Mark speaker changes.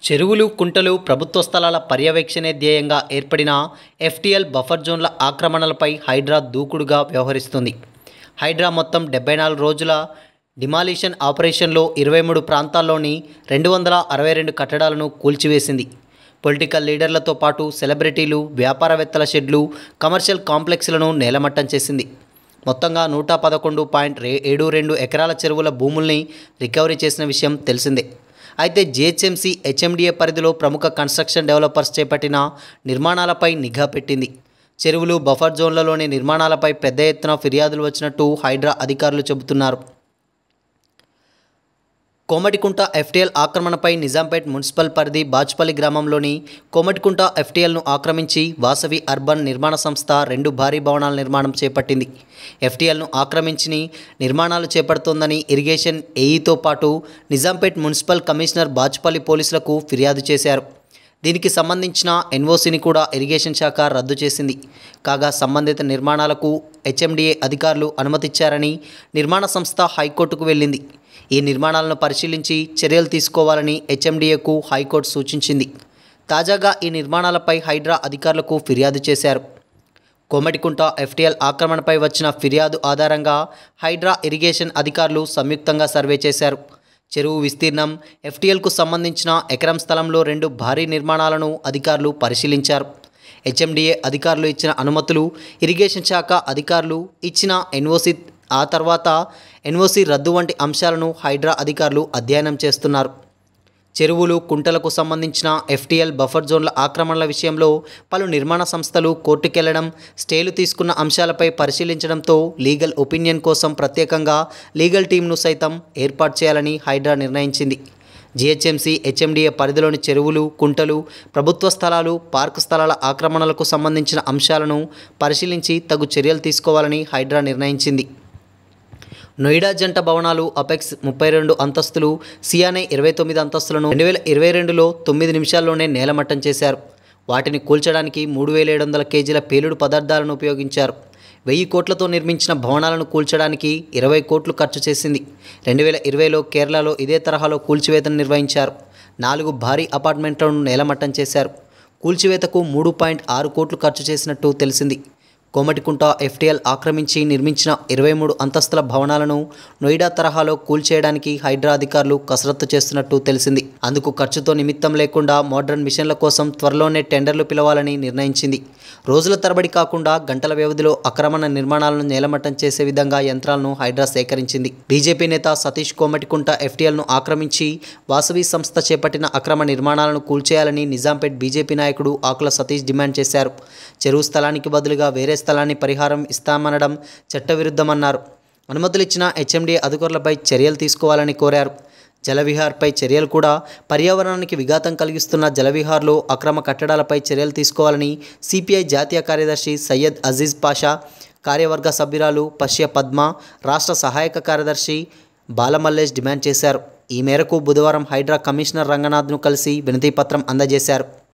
Speaker 1: చెరువులు, కుంటలు, ప్రభుత్వ స్థలాల పర్యవేక్షణే ధ్యేయంగా ఏర్పడిన ఎఫ్టీఎల్ బఫర్ జోన్ల ఆక్రమణలపై హైడ్రా దూకుడుగా వ్యవహరిస్తుంది. హైడ్రా మొత్తం 74 రోజుల డిమాలిషన్ ఆపరేషన్లో 23 ప్రాంతాల్లోని 262 కట్టడాలను కూల్చివేసింది. పొలిటికల్ లీడర్లతో పాటు సెలబ్రిటీలు, వ్యాపారవేత్తల షెడ్లు, కమర్షియల్ కాంప్లెక్స్లను నేలమట్టం చేసింది. మొత్తంగా 111.72 ఎకరాల చెరువుల భూముల్ని రికవరీ చేసిన విషయం తెలిసిందే. అయితే జీహెచ్ఎంసీ, హెచ్ఎండిఏ పరిధిలో ప్రముఖ కన్స్ట్రక్షన్ డెవలపర్స్ చేపట్టిన నిర్మాణాలపై నిఘా పెట్టింది. చెరువులు, బఫర్ జోన్లలోని నిర్మాణాలపై పెద్ద ఎత్తున ఫిర్యాదులు వచ్చినట్టు హైడ్రా అధికారులు చెబుతున్నారు. కోమటికుంట ఎఫ్టీఎల్ ఆక్రమణపై నిజాంపేట్ మున్సిపల్ పరిధి బాచ్పల్లి గ్రామంలోని కోమటికుంట ఎఫ్టీఎల్ను ఆక్రమించి వాసవి అర్బన్ నిర్మాణ సంస్థ 2 భారీ భవనాల నిర్మాణం చేపట్టింది. ఎఫ్టీఎల్ను ఆక్రమించి నిర్మాణాలు చేపడుతోందని ఇరిగేషన్ ఏఈతో పాటు నిజాంపేట్ మున్సిపల్ కమిషనర్ బాచ్పల్లి పోలీసులకు ఫిర్యాదు చేశారు. దీనికి సంబంధించిన ఎన్ఓసీని కూడా ఇరిగేషన్ శాఖ రద్దు చేసింది. కాగా సంబంధిత నిర్మాణాలకు హెచ్ఎండిఏ అధికారులు అనుమతిచ్చారని నిర్మాణ సంస్థ హైకోర్టుకు వెళ్ళింది. ఈ నిర్మాణాలను పరిశీలించి చర్యలు తీసుకోవాలని హెచ్ఎండిఏకు హైకోర్టు సూచించింది. తాజాగా ఈ నిర్మాణాలపై హైడ్రా అధికారులకు ఫిర్యాదు చేశారు. కోమటికుంట ఎఫ్టీఎల్ ఆక్రమణపై వచ్చిన ఫిర్యాదు ఆధారంగా హైడ్రా, ఇరిగేషన్ అధికారులు సంయుక్తంగా సర్వే చేశారు. చెరువు విస్తీర్ణం, ఎఫ్టీఎల్కు సంబంధించిన ఎకరం స్థలంలో 2 భారీ నిర్మాణాలను అధికారులు పరిశీలించారు. హెచ్ఎండిఏ అధికారులు ఇచ్చిన అనుమతులు, ఇరిగేషన్ శాఖ అధికారులు ఇచ్చిన ఎన్ఓసీ, ఆ తర్వాత ఎన్ఓసీ రద్దు వంటి అంశాలను హైడ్రా అధికారులు అధ్యయనం చేస్తున్నారు. చెరువులు, కుంటలకు సంబంధించిన ఎఫ్టీఎల్ బఫర్ జోన్ల ఆక్రమణల విషయంలో పలు నిర్మాణ సంస్థలు కోర్టుకెళ్లడం, స్టేలు తీసుకున్న అంశాలపై పరిశీలించడంతో లీగల్ ఒపీనియన్ కోసం ప్రత్యేకంగా లీగల్ టీంను సైతం ఏర్పాటు చేయాలని హైడ్రా నిర్ణయించింది. జీహెచ్ఎంసీ, హెచ్ఎండిఏ పరిధిలోని చెరువులు, కుంటలు, ప్రభుత్వ స్థలాలు, పార్కు స్థలాల ఆక్రమణలకు సంబంధించిన అంశాలను పరిశీలించి తగు చర్యలు తీసుకోవాలని హైడ్రా నిర్ణయించింది. నోయిడా జంట భవనాలు అపెక్స్ 32 అంతస్తులు, సియానే 29 అంతస్తులను 2022లో 9 నిమిషాల్లోనే నేలమట్టం చేశారు. వాటిని కూల్చడానికి 3700 కేజీల పేలుడు పదార్థాలను ఉపయోగించారు. 1000 కోట్లతో నిర్మించిన భవనాలను కూల్చడానికి 20 కోట్లు ఖర్చు చేసింది. 2020లో కేరళలో ఇదే తరహాలో కూల్చివేతను నిర్వహించారు. 4 భారీ అపార్ట్మెంట్లను నేలమట్టం చేశారు. కూల్చివేతకు 3.6 కోట్లు ఖర్చు చేసినట్టు తెలిసింది. కోమటికుంట ఎఫ్టీఎల్ ఆక్రమించి నిర్మించిన 23 అంతస్తుల భవనాలను నోయిడా తరహాలో కూల్చేయడానికి హైడ్రా అధికారులు కసరత్తు చేస్తున్నట్టు తెలిసింది. అందుకు ఖర్చుతో నిమిత్తం లేకుండా మోడ్రన్ మిషన్ల కోసం త్వరలోనే టెండర్లు పిలవాలని నిర్ణయించింది. రోజుల తరబడి కాకుండా గంటల వ్యవధిలో ఆక్రమణ నిర్మాణాలను నేలమట్టం చేసే విధంగా యంత్రాలను హైడ్రా సేకరించింది. బీజేపీ నేత సతీష్ కోమటికుంట ఎఫ్టీఎల్ను ఆక్రమించి వాసవి సంస్థ చేపట్టిన అక్రమ నిర్మాణాలను కూల్చేయాలని నిజాంపేట్ బీజేపీ నాయకుడు ఆకుల సతీష్ డిమాండ్ చేశారు. చెరువు స్థలానికి బదులుగా వేరే స్థలాన్ని పరిహారం ఇస్తామనడం చట్టవిరుద్ధమన్నారు. అనుమతులిచ్చిన హెచ్ఎండిఏ అధికారులపై చర్యలు తీసుకోవాలని కోరారు. జలవిహార్పై చర్యలు కూడా పర్యావరణానికి విఘాతం కలిగిస్తున్న జలవిహార్లో అక్రమ కట్టడాలపై చర్యలు తీసుకోవాలని సిపిఐ జాతీయ కార్యదర్శి సయ్యద్ అజీజ్ పాషా, కార్యవర్గ సభ్యురాలు పశ్య పద్మ, రాష్ట్ర సహాయక కార్యదర్శి బాలమల్లేష్ డిమాండ్ చేశారు. ఈ మేరకు బుధవారం హైడ్రా కమిషనర్ రంగనాథ్ను కలిసి వినతిపత్రం అందజేశారు.